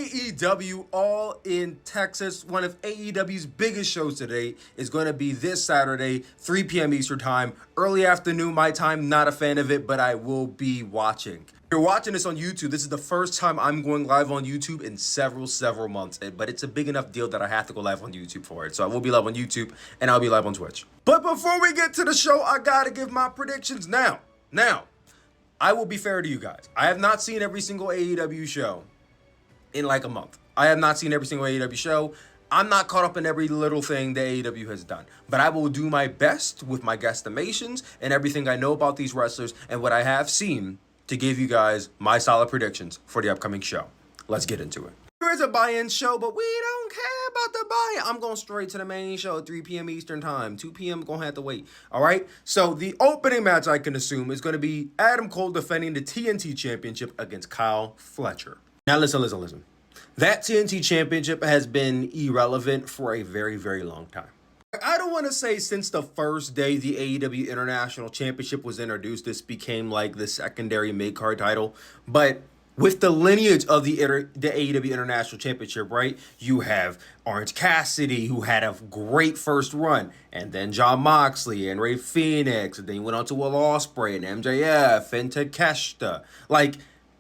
AEW All in Texas. One of AEW's biggest shows today is going to be this Saturday, 3 p.m. Eastern Time, early afternoon my time. Not a fan of it, but I will be watching. If you're watching this on YouTube, this is the first time I'm going live on YouTube in several months, but it's a big enough deal that I have to go live on YouTube for it. So I will be live on YouTube and I'll be live on Twitch. But before we get to the show, I gotta give my predictions now. I will be fair to you guys. I have not seen every single AEW show in like a month. I have not seen every single AEW show. I'm not caught up in every little thing that AEW has done. But I will do my best with my guesstimations and everything I know about these wrestlers and what I have seen to give you guys my solid predictions for the upcoming show. Let's get into it. There is a buy-in show, but we don't care about the buy-in. I'm going straight to the main show at 3 p.m. Eastern Time. 2 p.m. going to have to wait. All right? So the opening match, I can assume, is going to be Adam Cole defending the TNT Championship against Kyle Fletcher. Now listen. That TNT Championship has been irrelevant for a very long time. I don't want to say since the first day the AEW International Championship was introduced, this became like the secondary mid-card title. But with the lineage of the AEW International Championship, right? You have Orange Cassidy, who had a great first run, and then Jon Moxley and Rey Fenix, and then you went on to Will Osprey and MJF and Takeshita.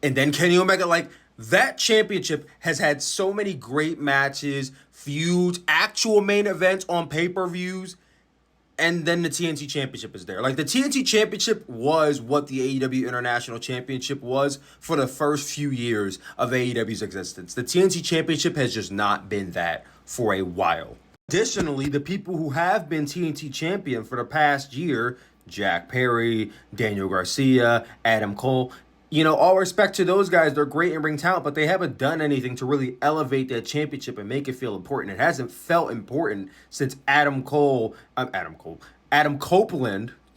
And then Kenny Omega, that championship has had so many great matches, feuds, actual main events on pay-per-views, and then the TNT Championship is there. The TNT Championship was what the AEW International Championship was for the first few years of AEW's existence. The TNT Championship has just not been that for a while. Additionally, the people who have been TNT Champion for the past year, Jack Perry, Daniel Garcia, Adam Cole, all respect to those guys, they're great in ring talent, but they haven't done anything to really elevate that championship and make it feel important. It hasn't felt important since Adam Copeland.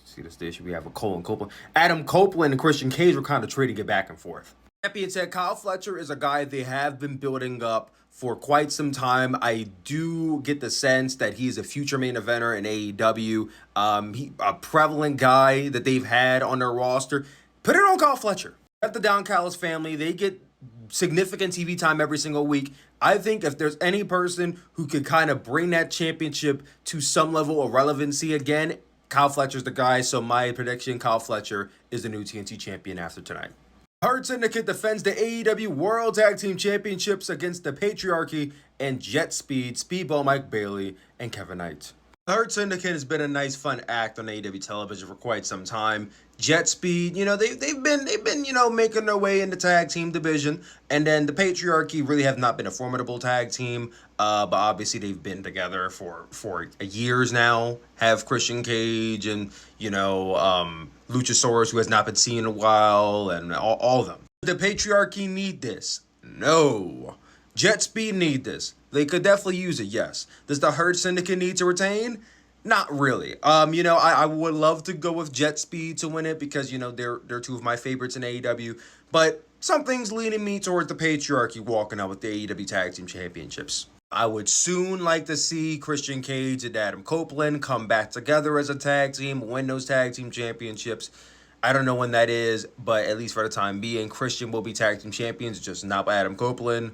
See this dish, we have a Cole and Copeland. Adam Copeland and Christian Cage were kind of trading it back and forth. That being said, Kyle Fletcher is a guy they have been building up for quite some time. I do get the sense that he's a future main eventer in AEW. A prevalent guy that they've had on their roster. Put it on Kyle Fletcher. At the Down Callis family, they get significant TV time every single week. I think if there's any person who could kind of bring that championship to some level of relevancy again, Kyle Fletcher's the guy. So my prediction, Kyle Fletcher is the new TNT champion after tonight. Hurt Syndicate defends the AEW World Tag Team Championships against the Patriarchy and Jet Speedball Mike Bailey, and Kevin Knight. The Hurt Syndicate has been a nice, fun act on AEW television for quite some time. Jet Speed, they've been making their way in the tag team division, and then the Patriarchy really have not been a formidable tag team, but obviously they've been together for years now. Have Christian Cage and Luchasaurus, who has not been seen in a while, and all of them. The Patriarchy need this? No. Jet Speed need this? They could definitely use it, yes. Does the Hurt Syndicate need to retain? Not really. I would love to go with Jet Speed to win it because, they're two of my favorites in AEW. But something's leaning me towards the Patriarchy walking out with the AEW Tag Team Championships. I would soon like to see Christian Cage and Adam Copeland come back together as a tag team, win those Tag Team Championships. I don't know when that is, but at least for the time being, Christian will be Tag Team Champions, just not by Adam Copeland,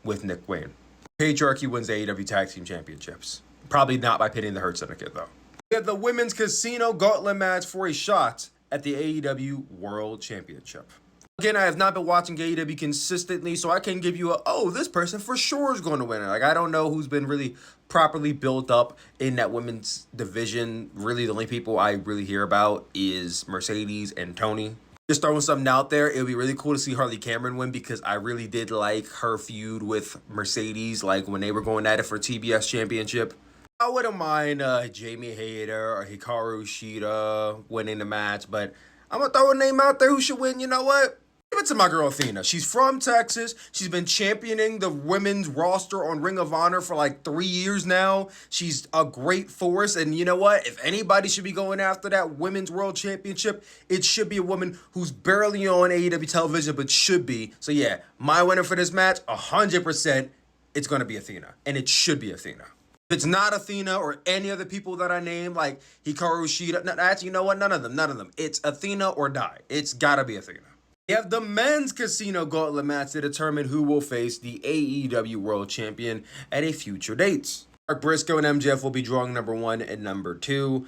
with Nick Wayne. Patriarchy wins the AEW Tag Team Championships. Probably not by pinning the Hurt Syndicate, though. We have the Women's Casino Gauntlet match for a shot at the AEW World Championship. Again, I have not been watching AEW consistently, so I can give you this person for sure is going to win it. I don't know who's been really properly built up in that women's division. Really, the only people I really hear about is Mercedes and Tony. Just throwing something out there, it would be really cool to see Harley Cameron win because I really did like her feud with Mercedes, when they were going at it for TBS Championship. I wouldn't mind Jamie Hayter or Hikaru Shida winning the match, but I'm going to throw a name out there who should win. You know what? Give it to my girl Athena. She's from Texas. She's been championing the women's roster on Ring of Honor for 3 years now. She's a great force. And you know what? If anybody should be going after that women's world championship, it should be a woman who's barely on AEW television, but should be. So yeah, my winner for this match, 100%, it's going to be Athena. And it should be Athena. If it's not Athena or any other people that I name, like Hikaru Shida, actually, you know what? None of them. It's Athena or die. It's got to be Athena. We have the men's casino gauntlet match to determine who will face the AEW World Champion at a future date. Mark Briscoe and MJF will be drawing number 1 and number 2.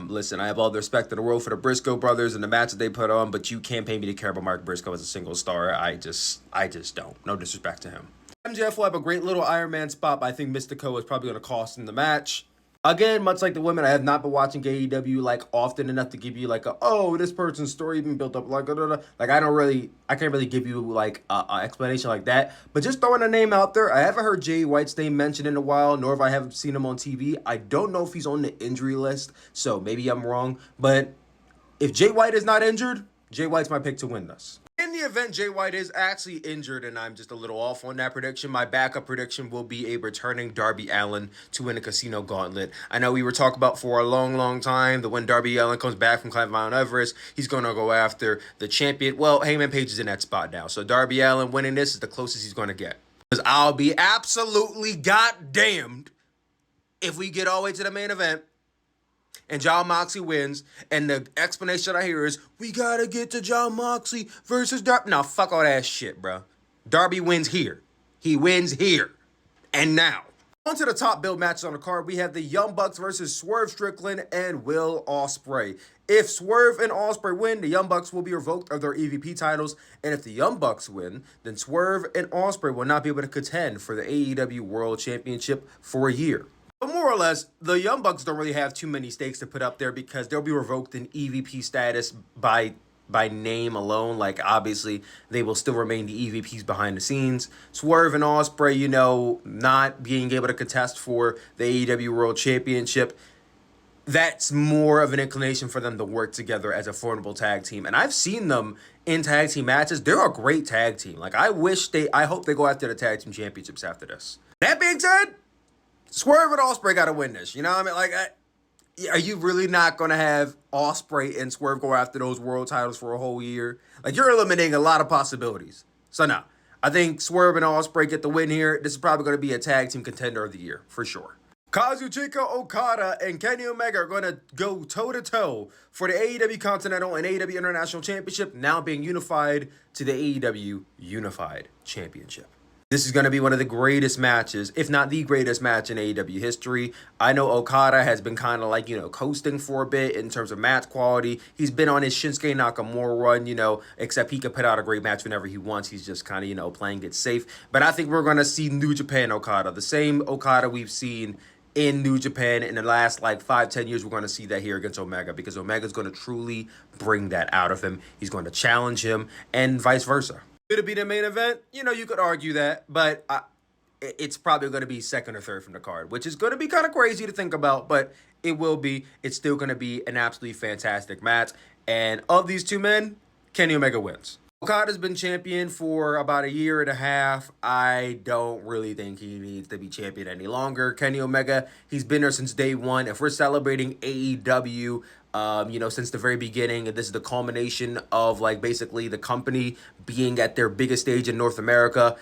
Listen, I have all the respect in the world for the Briscoe brothers and the match that they put on, but you can't pay me to care about Mark Briscoe as a single star. I just don't. No disrespect to him. MJF will have a great little Iron Man spot, but I think Mystico is probably going to cost him the match. Again, much like the women, I have not been watching AEW like often enough to give you like this person's story even built up like like I can't really give you like a explanation like that. But just throwing a name out there, I haven't heard Jay White's name mentioned in a while, nor have I haven't seen him on TV. I don't know if he's on the injury list, so maybe I'm wrong. But if Jay White is not injured, Jay White's my pick to win this. In the event Jay White is actually injured and I'm just a little off on that prediction, my backup prediction will be a returning Darby Allin to win a casino gauntlet. I know we were talking about for a long time that when Darby Allin comes back from climbing Mount Everest, he's going to go after the champion. Well, Hangman Page is in that spot now. So Darby Allin winning this is the closest he's going to get. Because I'll be absolutely goddamned if we get all the way to the main event and Jon Moxley wins, and the explanation I hear is, we gotta get to Jon Moxley versus Darby. Now, fuck all that shit, bro. Darby wins here. He wins here. And now. On to the top build matches on the card, we have the Young Bucks versus Swerve Strickland and Will Osprey. If Swerve and Osprey win, the Young Bucks will be revoked of their EVP titles, and if the Young Bucks win, then Swerve and Osprey will not be able to contend for the AEW World Championship for a year. But more or less, the Young Bucks don't really have too many stakes to put up there because they'll be revoked in EVP status by name alone. Like, obviously, they will still remain the EVPs behind the scenes. Swerve and Osprey, not being able to contest for the AEW World Championship, that's more of an inclination for them to work together as a formidable tag team. And I've seen them in tag team matches. They're a great tag team. Like, I hope they go after the tag team championships after this. That being said, Swerve and Osprey got to win this. You know what I mean? Like, are you really not going to have Osprey and Swerve go after those world titles for a whole year? Like, you're eliminating a lot of possibilities. So, no. I think Swerve and Osprey get the win here. This is probably going to be a tag team contender of the year, for sure. Kazuchika, Okada, and Kenny Omega are going to go toe-to-toe for the AEW Continental and AEW International Championship, now being unified to the AEW Unified Championship. This is going to be one of the greatest matches, if not the greatest match in AEW history. I know Okada has been kind of like, coasting for a bit in terms of match quality. He's been on his Shinsuke Nakamura run, except he could put out a great match whenever he wants. He's just kind of, playing it safe. But I think we're going to see New Japan Okada, the same Okada we've seen in New Japan in the last 5-10 years. We're going to see that here against Omega because Omega's going to truly bring that out of him. He's going to challenge him and vice versa. Could it be the main event? You could argue that, but it's probably going to be second or third from the card, which is going to be kind of crazy to think about, but it will be. It's still going to be an absolutely fantastic match. And of these two men, Kenny Omega wins. Okada's been champion for about a year and a half. I don't really think he needs to be champion any longer. Kenny Omega, he's been there since day one. If we're celebrating AEW, since the very beginning, and this is the culmination of basically the company being at their biggest stage in North America,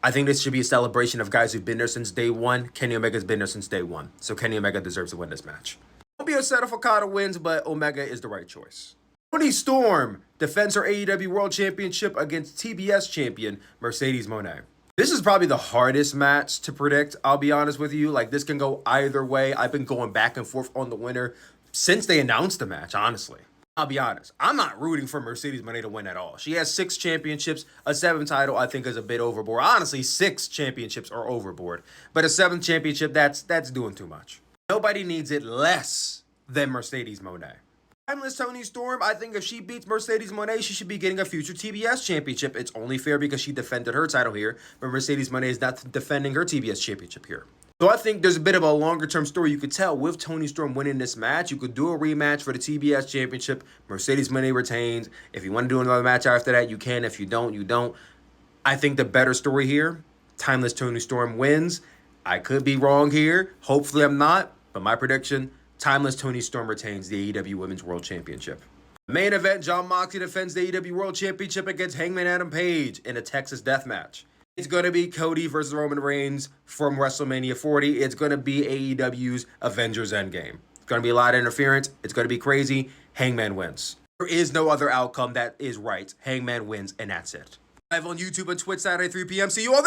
I think this should be a celebration of guys who've been there since day one. Kenny Omega's been there since day one. So Kenny Omega deserves to win this match. Won't be upset if Okada wins, but Omega is the right choice. Toni Storm defends her AEW World Championship against TBS champion Mercedes Monet. This is probably the hardest match to predict, I'll be honest with you. This can go either way. I've been going back and forth on the winner since they announced the match, honestly. I'll be honest. I'm not rooting for Mercedes Monet to win at all. She has 6 championships. A 7th title, I think, is a bit overboard. Honestly, 6 championships are overboard. But a 7th championship, that's doing too much. Nobody needs it less than Mercedes Monet. Timeless Toni Storm, I think if she beats Mercedes Monet, she should be getting a future TBS championship. It's only fair because she defended her title here, but Mercedes Monet is not defending her TBS championship here. So I think there's a bit of a longer-term story you could tell with Toni Storm winning this match. You could do a rematch for the TBS championship. Mercedes Monet retains. If you want to do another match after that, you can. If you don't, you don't. I think the better story here, Timeless Toni Storm wins. I could be wrong here. Hopefully I'm not, but my prediction, Timeless Toni Storm retains the AEW Women's World Championship. Main event, Jon Moxley defends the AEW World Championship against Hangman Adam Page in a Texas death match. It's going to be Cody versus Roman Reigns from WrestleMania 40. It's going to be AEW's Avengers Endgame. It's going to be a lot of interference. It's going to be crazy. Hangman wins. There is no other outcome that is right. Hangman wins, and that's it. Live on YouTube and Twitch Saturday, 3 p.m. See you all there.